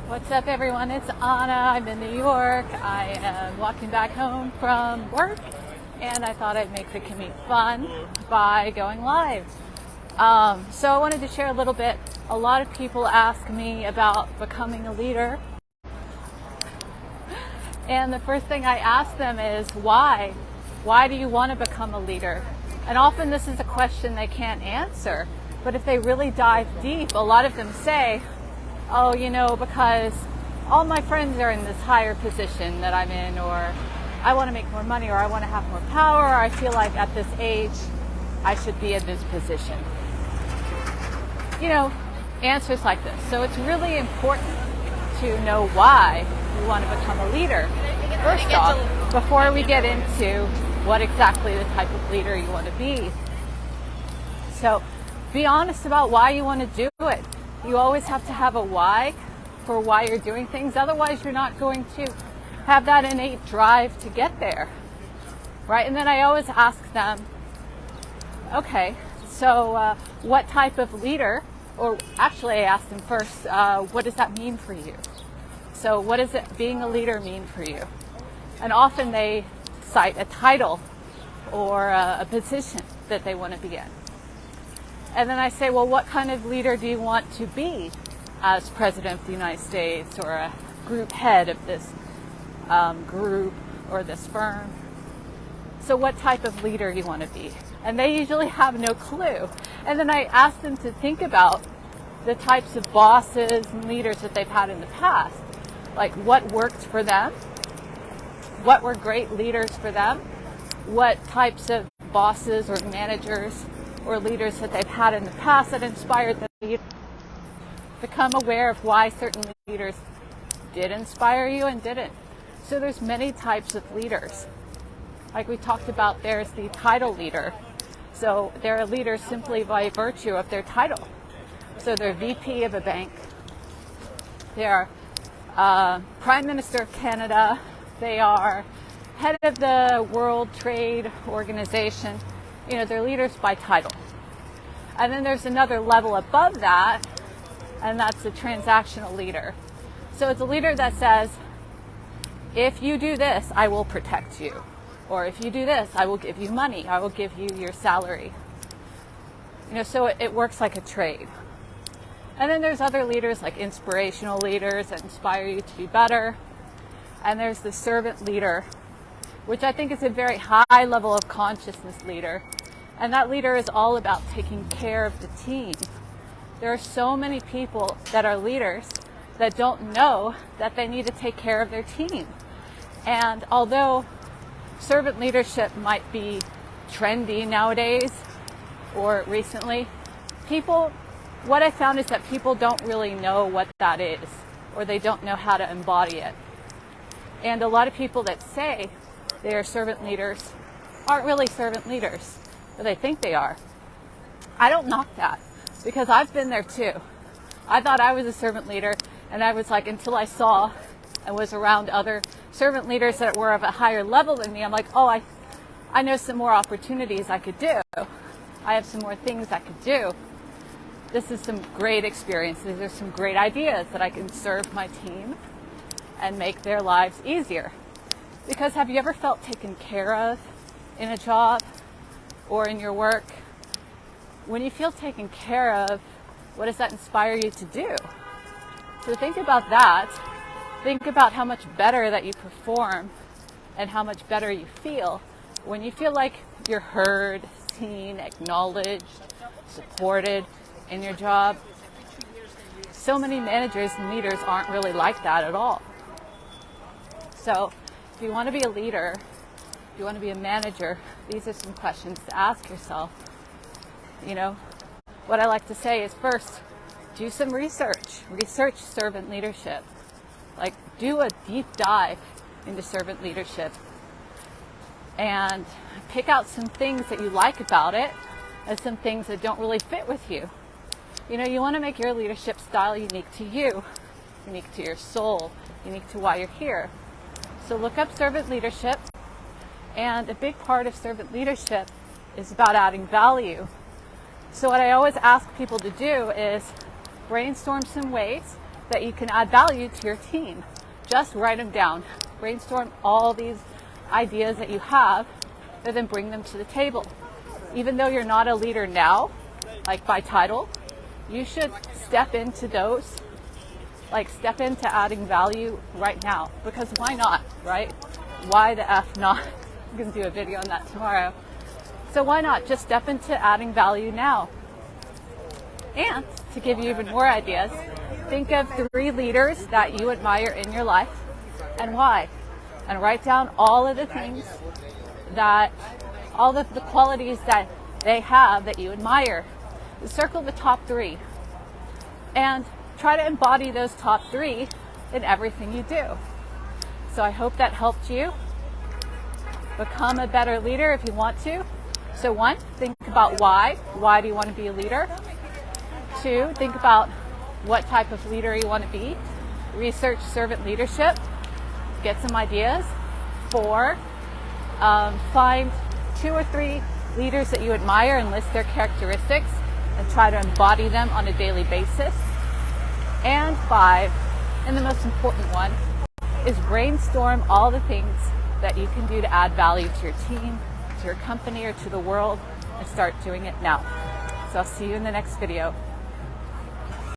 What's up, everyone? It's Anna. I'm in New York. I am walking back home from work, and I thought I'd make the commute fun by going live. So I wanted to share a little bit. A lot of people ask me about becoming a leader, and the first thing I ask them is why? Why do you want to become a leader? And often this is a question they can't answer, but if they really dive deep, a lot of them say, oh, because all my friends are in this higher position that I'm in, or I want to make more money, or I want to have more power, or I feel like at this age I should be in this position. Answers like this. So it's really important to know why you want to become a leader. First off, before we get into what exactly the type of leader you want to be. So be honest about why you want to do it. You always have to have a why for why you're doing things. Otherwise, you're not going to have that innate drive to get there, right? And then I always ask them, okay, so what type of leader, or actually I ask them first, what does that mean for you? So what does it being a leader mean for you? And often they cite a title or a position that they want to be in. And then I say, well, what kind of leader do you want to be as President of the United States, or a group head of this group or this firm? So what type of leader do you want to be? And they usually have no clue. And then I ask them to think about the types of bosses and leaders that they've had in the past. Like what worked for them? What were great leaders for them? What types of bosses or managers or leaders that they've had in the past that inspired them to become aware of why certain leaders did inspire you and didn't. So there's many types of leaders. Like we talked about, there's the title leader. So they're a leader simply by virtue of their title. So they're VP of a bank. They're Prime Minister of Canada. They are head of the World Trade Organization. They're leaders by title. And then there's another level above that, and that's a transactional leader. So it's a leader that says, if you do this, I will protect you. Or if you do this, I will give you money. I will give you your salary. So it works like a trade. And then there's other leaders like inspirational leaders that inspire you to be better. And there's the servant leader, which I think is a very high level of consciousness leader. And that leader is all about taking care of the team. There are so many people that are leaders that don't know that they need to take care of their team. And although servant leadership might be trendy nowadays or recently, what I found is that people don't really know what that is, or they don't know how to embody it. And a lot of people that say they are servant leaders aren't really servant leaders, but they think they are. I don't knock that, because I've been there too. I thought I was a servant leader, and I was like, until I saw and was around other servant leaders that were of a higher level than me, I'm like, oh, I know some more opportunities I could do. I have some more things I could do. This is some great experiences. There's some great ideas that I can serve my team and make their lives easier. Because have you ever felt taken care of in a job or in your work? When you feel taken care of, what does that inspire you to do? So think about that. Think about how much better that you perform and how much better you feel when you feel like you're heard, seen, acknowledged, supported in your job. So many managers and leaders aren't really like that at all. So if you want to be a leader, if you want to be a manager, these are some questions to ask yourself. What I like to say is, first, do some research. Research servant leadership. Like, do a deep dive into servant leadership and pick out some things that you like about it and some things that don't really fit with you. You want to make your leadership style unique to you, unique to your soul, unique to why you're here. So look up servant leadership, and a big part of servant leadership is about adding value. So what I always ask people to do is brainstorm some ways that you can add value to your team. Just write them down. Brainstorm all these ideas that you have, and then bring them to the table. Even though you're not a leader now, like by title, you should step into those, like step into adding value right now. Because why not, right? Why the F not? I'm going to do a video on that tomorrow. So why not just step into adding value now? And to give you even more ideas, think of 3 leaders that you admire in your life and why. And write down all of the things that, all of the qualities that they have that you admire. Circle the top 3 and try to embody those top 3 in everything you do. So I hope that helped you become a better leader if you want to. So 1, think about why. Why do you want to be a leader? 2, think about what type of leader you want to be. Research servant leadership. Get some ideas. 4, find 2 or 3 leaders that you admire and list their characteristics and try to embody them on a daily basis. And 5, and the most important one, is brainstorm all the things that you can do to add value to your team, to your company, or to the world, and start doing it now. So I'll see you in the next video.